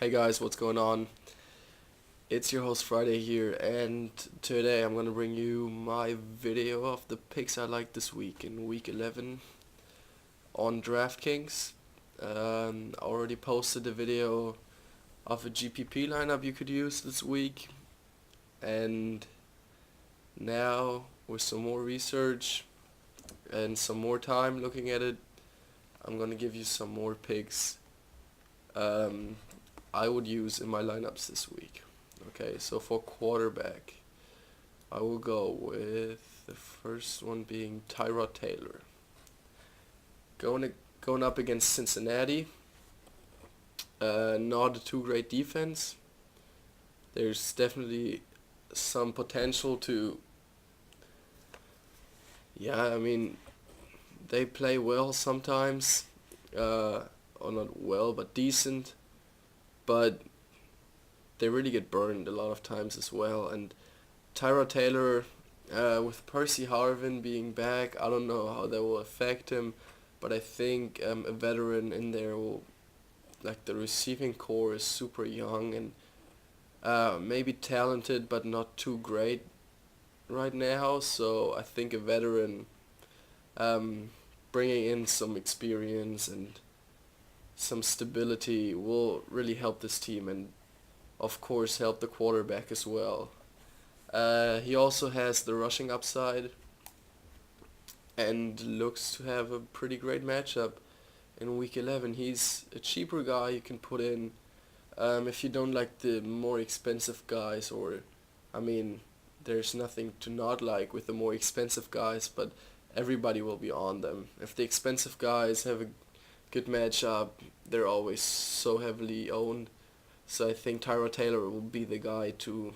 Hey guys, what's going on? It's your host Friday here, and today I'm gonna bring you my video of the picks I like this week in week 11 on Draftkings. I already posted a video of a GPP lineup you could use this week, and now with some more research and some more time looking at it, I'm gonna give you some more picks um, I would use in my lineups this week. Okay, so for quarterback, I will go with the first one being Tyrod Taylor. Going going up against Cincinnati, not a too great defense. There's definitely some potential to. Yeah, I mean, they play well sometimes, or not well, but decent. But they really get burned a lot of times as well. And Tyrod Taylor, with Percy Harvin being back, I don't know how that will affect him, but I think a veteran in there will, like the receiving core is super young and maybe talented, but not too great right now. So I think a veteran um, bringing in some experience and some stability will really help this team and of course help the quarterback as well. He also has the rushing upside and looks to have a pretty great matchup in week 11. He's a cheaper guy you can put in if you don't like the more expensive guys, or, I mean, there's nothing to not like with the more expensive guys, but everybody will be on them. If the expensive guys have a good matchup, they're always so heavily owned. So I think Tyrod Taylor will be the guy to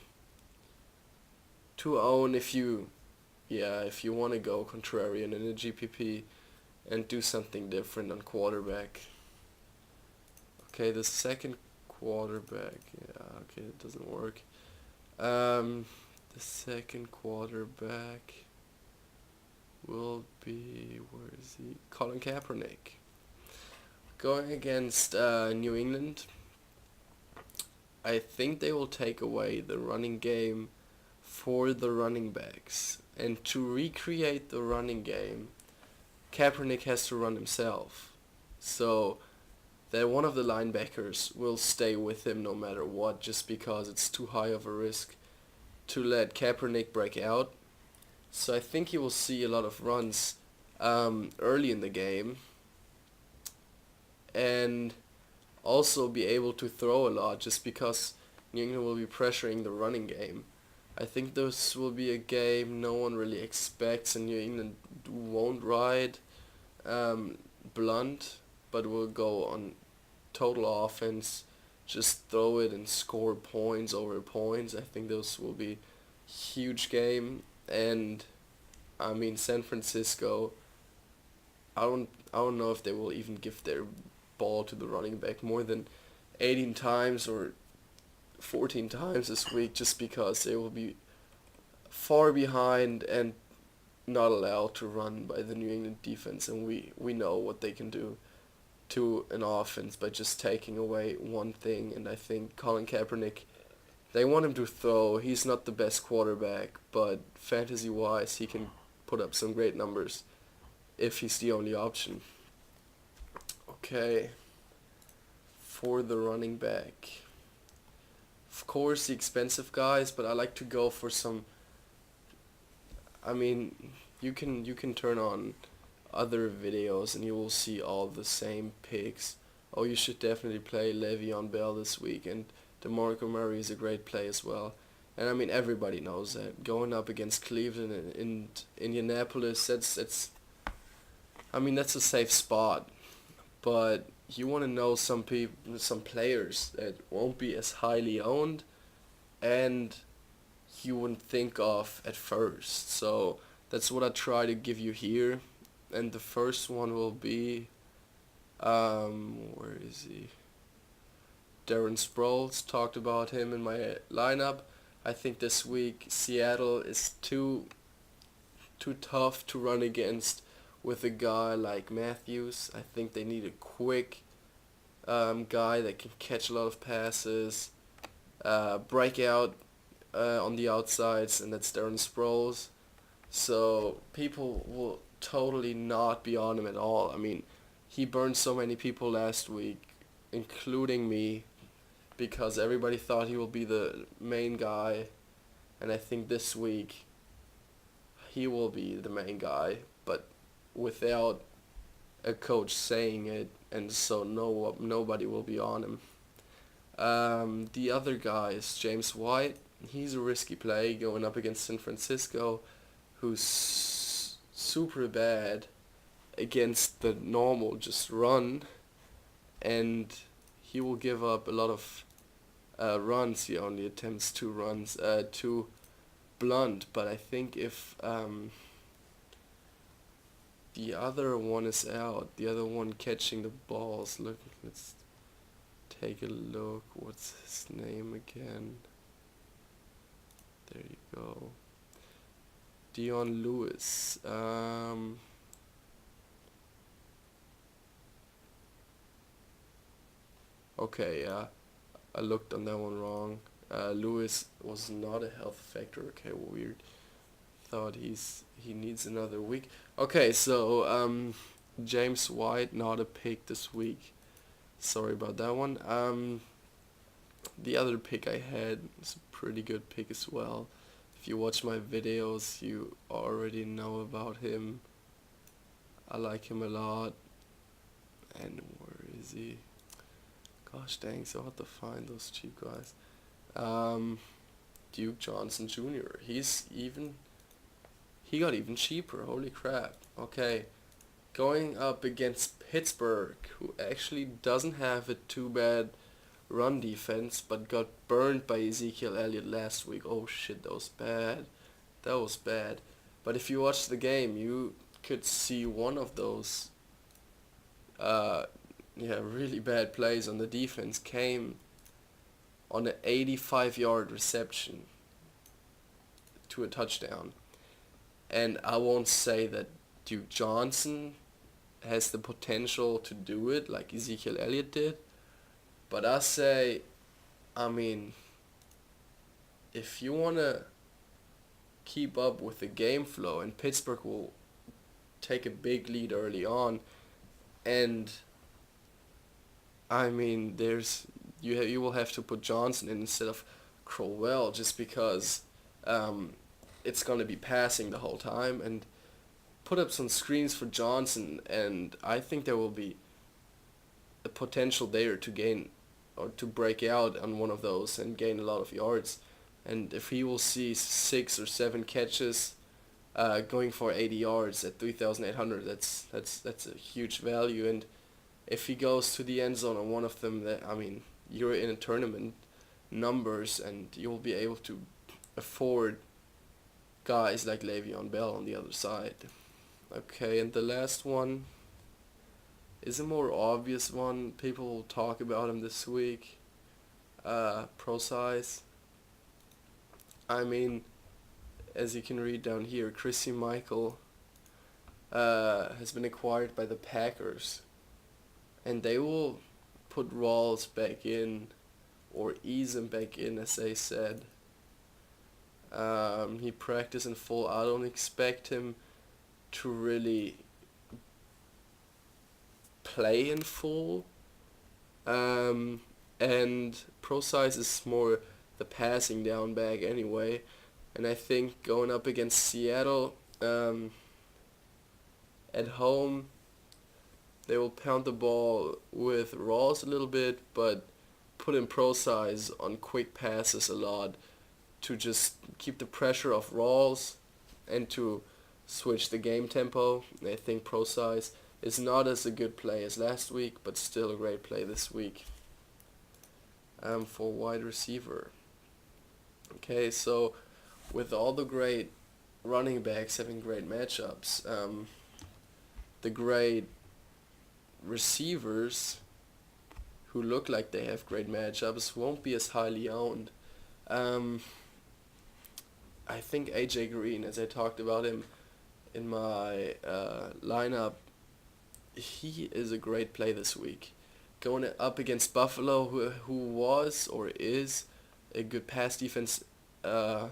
own if you want to go contrarian in a GPP and do something different on quarterback. Okay, the second quarterback, yeah, okay, it doesn't work. The second quarterback will be, where is he? Colin Kaepernick. Going against New England, I think they will take away the running game for the running backs. And to recreate the running game, Kaepernick has to run himself. So that one of the linebackers will stay with him no matter what, just because it's too high of a risk to let Kaepernick break out. So I think you will see a lot of runs early in the game and also be able to throw a lot just because New England will be pressuring the running game. I think this will be a game no one really expects, and New England won't ride blunt, but will go on total offense, just throw it and score points over points. I think this will be huge game, and I mean San Francisco. I don't know if they will even give their ball to the running back more than 18 times or 14 times this week, just because they will be far behind and not allowed to run by the New England defense, and we know what they can do to an offense by just taking away one thing. And I think Colin Kaepernick, they want him to throw. He's not the best quarterback, but fantasy wise he can put up some great numbers if he's the only option. Okay, for the running back, of course the expensive guys, but I like to go for some. I mean, you can turn on other videos and you will see all the same picks. Oh, you should definitely play Le'Veon Bell this week, and DeMarco Murray is a great play as well. And I mean everybody knows that going up against Cleveland and Indianapolis, that's I mean that's a safe spot. But you want to know some players that won't be as highly owned and you wouldn't think of at first. So that's what I try to give you here. And the first one will be, where is he? Darren Sproles. Talked about him in my lineup. I think this week Seattle is too tough to run against with a guy like Matthews. I think they need a quick guy that can catch a lot of passes, break out on the outsides, and that's Darren Sproles. So people will totally not be on him at all. I mean, he burned so many people last week, including me, because everybody thought he will be the main guy, and I think this week he will be the main guy, but without a coach saying it, and so nobody will be on him. The other guy is James White. He's a risky play going up against San Francisco, who's super bad against the normal just run, and he will give up a lot of runs. He only attempts 2 runs, 2 blunt, but I think if the other one is out, the other one catching the balls, let's take a look. What's his name again? There you go. Dion Lewis. Okay, yeah, I looked on that one wrong. Lewis was not a health factor. Okay, weird. Thought he needs another week. Okay, so James White not a pick this week. Sorry about that one. The other pick I had is a pretty good pick as well. If you watch my videos, you already know about him. I like him a lot. And where is he? Gosh dang, so hard to find those cheap guys. Duke Johnson Jr. He got even cheaper. Holy crap. Okay. Going up against Pittsburgh, who actually doesn't have a too bad run defense, but got burned by Ezekiel Elliott last week. Oh shit, that was bad. That was bad. But if you watch the game, you could see one of those really bad plays on the defense came on an 85-yard reception to a touchdown. And I won't say that Duke Johnson has the potential to do it like Ezekiel Elliott did, but I say, I mean, if you want to keep up with the game flow, and Pittsburgh will take a big lead early on, and I mean, you will have to put Johnson in instead of Crowell just because it's going to be passing the whole time, and put up some screens for Johnson, and I think there will be a potential there to gain or to break out on one of those and gain a lot of yards. And if he will see 6 or 7 catches going for 80 yards at 3,800, that's a huge value. And if he goes to the end zone on one of them, I mean, you're in a tournament numbers, and you'll be able to afford guys like Le'Veon Bell on the other side. Okay, and the last one is a more obvious one. People will talk about him this week. Pro size. I mean, as you can read down here, Chrissy Michael has been acquired by the Packers, and they will put Rawls back in, or ease him back in, as they said. He practiced in full. I don't expect him to really play in full. And Pro size is more the passing down back anyway. And I think going up against Seattle at home, they will pound the ball with Rawls a little bit, but put in Pro size on quick passes a lot to just keep the pressure off Rawls and to switch the game tempo. I think Pro size is not as a good play as last week, but still a great play this week for wide receiver. Okay, so with all the great running backs having great matchups, the great receivers who look like they have great matchups won't be as highly owned. I think AJ Green, as I talked about him in my lineup, he is a great play this week. going up against Buffalo, who was or is a good pass defense uh,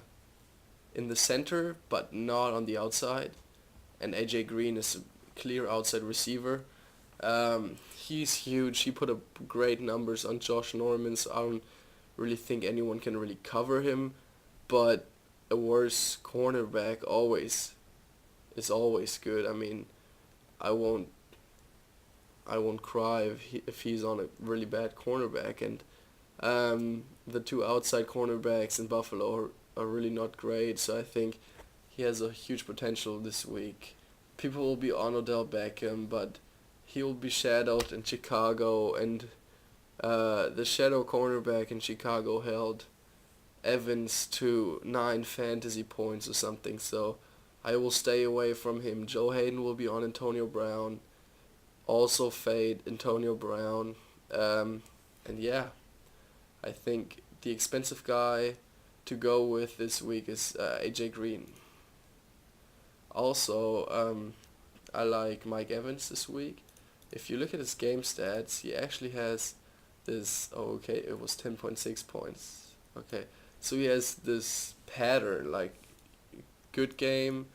in the center, but not on the outside. And AJ Green is a clear outside receiver. He's huge. He put up great numbers on Josh Norman, so I don't really think anyone can really cover him. But a worse cornerback always is always good. I mean, I won't I won't cry if he's on a really bad cornerback. And the two outside cornerbacks in Buffalo are really not great. So I think he has a huge potential this week. People will be on Odell Beckham, but he will be shadowed in Chicago, and the shadow cornerback in Chicago held Evans to 9 fantasy points or something, so I will stay away from him. Joe Hayden will be on Antonio Brown, also fade Antonio Brown, and yeah, I think the expensive guy to go with this week is AJ Green. Also, I like Mike Evans this week. If you look at his game stats, he actually has this. Oh, okay, it was 10.6 points. Okay, so he has this pattern like good game,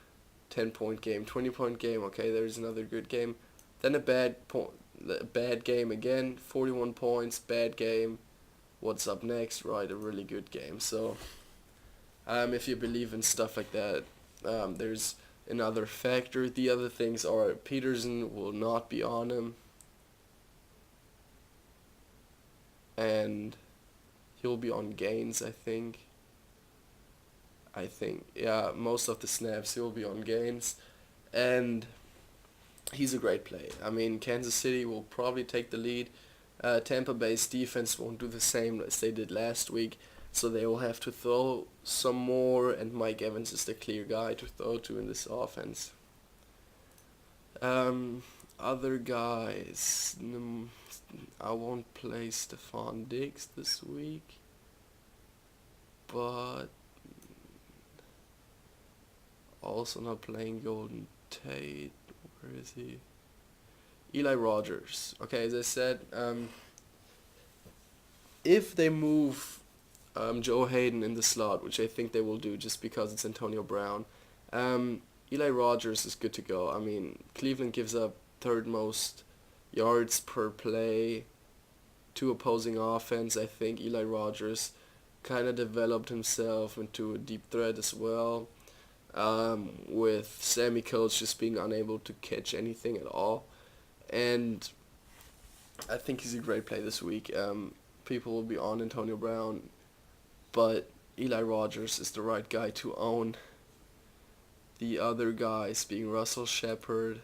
10-point game, 20-point game. Okay, there's another good game, then a bad game again, 41 points, bad game. What's up next? Right, a really good game. So, if you believe in stuff like that, there's another factor. The other things are Peterson will not be on him, and he'll be on Gaines, I think. Yeah, most of the snaps he'll be on Gaines, and he's a great play. I mean, Kansas City will probably take the lead. Tampa Bay's defense won't do the same as they did last week, so they will have to throw some more, and Mike Evans is the clear guy to throw to in this offense. Other guys, I won't play Stephon Diggs this week, but also not playing Golden Tate. Where is he? Eli Rogers. Okay, as I said, if they move Joe Hayden in the slot, which I think they will do just because it's Antonio Brown, Eli Rogers is good to go. I mean, Cleveland gives up third most yards per play to opposing offense. I think Eli Rogers kind of developed himself into a deep threat as well, with Sammy Coates just being unable to catch anything at all. And I think he's a great play this week. People will be on Antonio Brown, but Eli Rogers is the right guy to own. The other guys being Russell Shepard.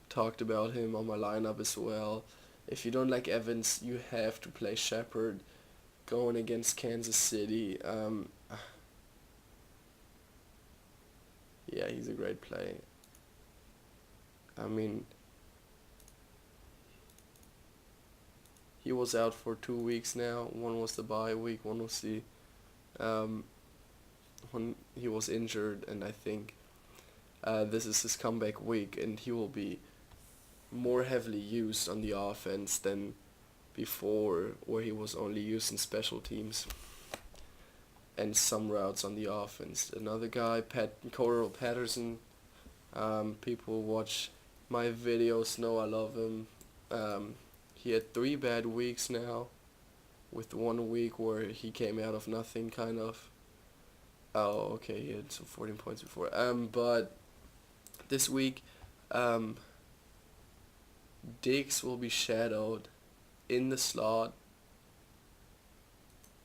Talked about him on my lineup as well. If you don't like Evans, you have to play Shepard going against Kansas City. Yeah, he's a great play. I mean, he was out for 2 weeks now. One was the bye week, one was the when he was injured, and I think this is his comeback week, and he will be more heavily used on the offense than before, where he was only used in special teams and some routes on the offense. Another guy, Cordarrelle Patterson. People who watch my videos know I love him. He had 3 bad weeks now, with 1 week where he came out of nothing, kind of. Oh, okay, he had some 14 points before. But this week, Diggs will be shadowed in the slot,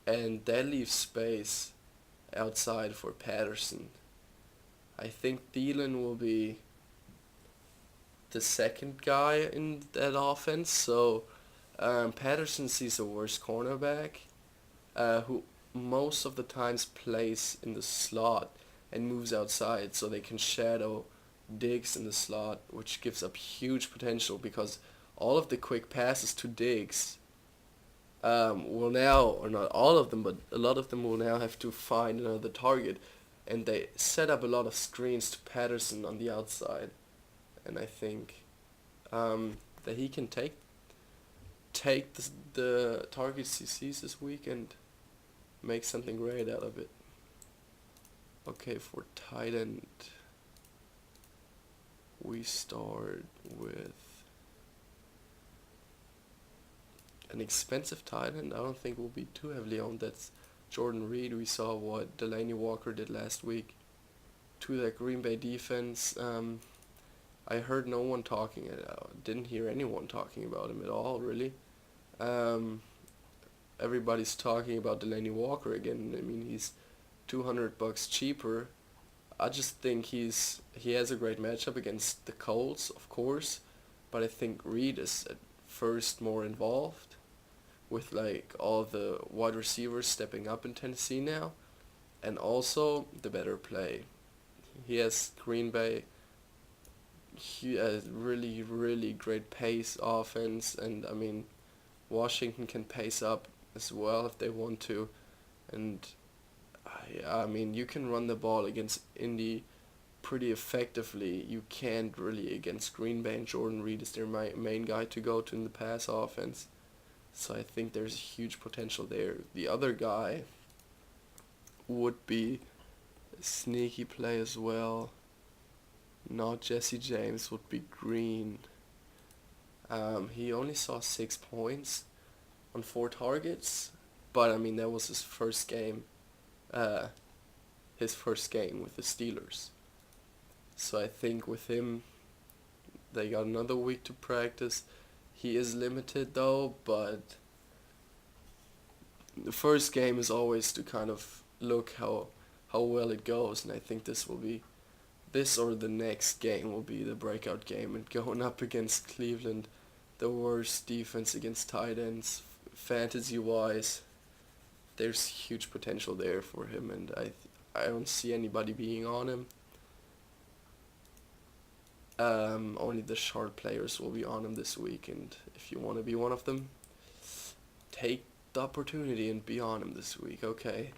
and that leaves space outside for Patterson. I think Thielen will be the second guy in that offense, so Patterson sees a worse cornerback, who most of the times plays in the slot and moves outside, so they can shadow Diggs in the slot, which gives up huge potential because all of the quick passes to Diggs will now, or not all of them, but a lot of them will now have to find another target, and they set up a lot of screens to Patterson on the outside, and I think that he can take take the targets he sees this week and make something great out of it. Okay, for tight end, we start with an expensive tight end. I don't think will be too heavily owned. That's Jordan Reed. We saw what Delaney Walker did last week to that Green Bay defense. I heard no one talking. Didn't hear anyone talking about him at all, really. Everybody's talking about Delaney Walker again. I mean, he's $200 cheaper. I just think he has a great matchup against the Colts, of course, but I think Reed is at first more involved with like all the wide receivers stepping up in Tennessee now, and also the better play. He has Green Bay. He has really great pace offense, and I mean, Washington can pace up as well if they want to, and I mean, you can run the ball against Indy pretty effectively. You can't really against Green Bay, and Jordan Reed is their main guy to go to in the pass offense. So I think there's huge potential there. The other guy would be a sneaky play as well. Not Jesse James, would be Green. He only saw 6 points on 4 targets, but I mean that was his first game with the Steelers. So I think with him, they got another week to practice. He is limited though, but the first game is always to kind of look how well it goes, and I think this or the next game will be the breakout game, and going up against Cleveland, the worst defense against tight ends, fantasy-wise, there's huge potential there for him, and I don't see anybody being on him. Only the sharp players will be on him this week, and if you want to be one of them, take the opportunity and be on him this week. Okay,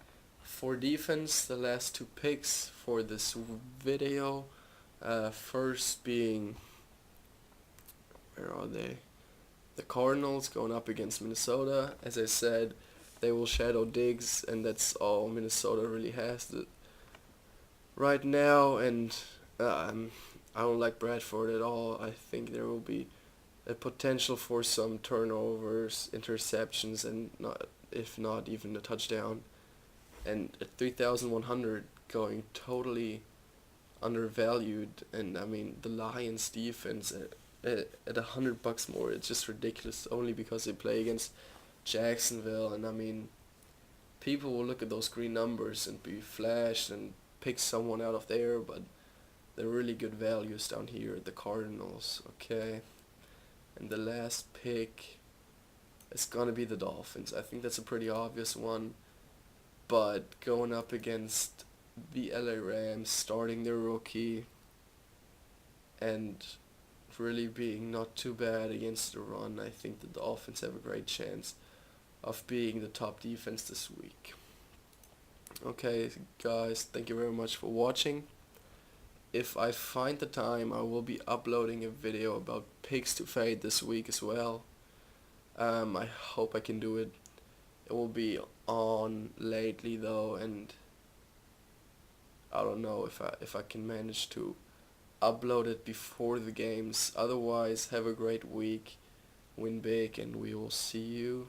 for defense, the last 2 picks for this video, first being, where are they? The Cardinals going up against Minnesota. As I said, they will shadow Diggs, and that's all Minnesota really has right now, and I don't like Bradford at all. I think there will be a potential for some turnovers, interceptions, and if not even a touchdown. And at 3,100, going totally undervalued. And I mean, the Lions defense at $100 more, it's just ridiculous. Only because they play against Jacksonville, and I mean, people will look at those green numbers and be flashed and pick someone out of there, but they're really good values down here at the Cardinals. Okay, and the last pick is gonna be the Dolphins. I think that's a pretty obvious one, but going up against the LA Rams, starting their rookie, and really being not too bad against the run, I think the Dolphins have a great chance of being the top defense this week. Okay, guys, thank you very much for watching. If I find the time, I will be uploading a video about picks to fade this week as well. I hope I can do it. It will be on lately though, and I don't know if I can manage to upload it before the games. Otherwise, have a great week, win big, and we will see you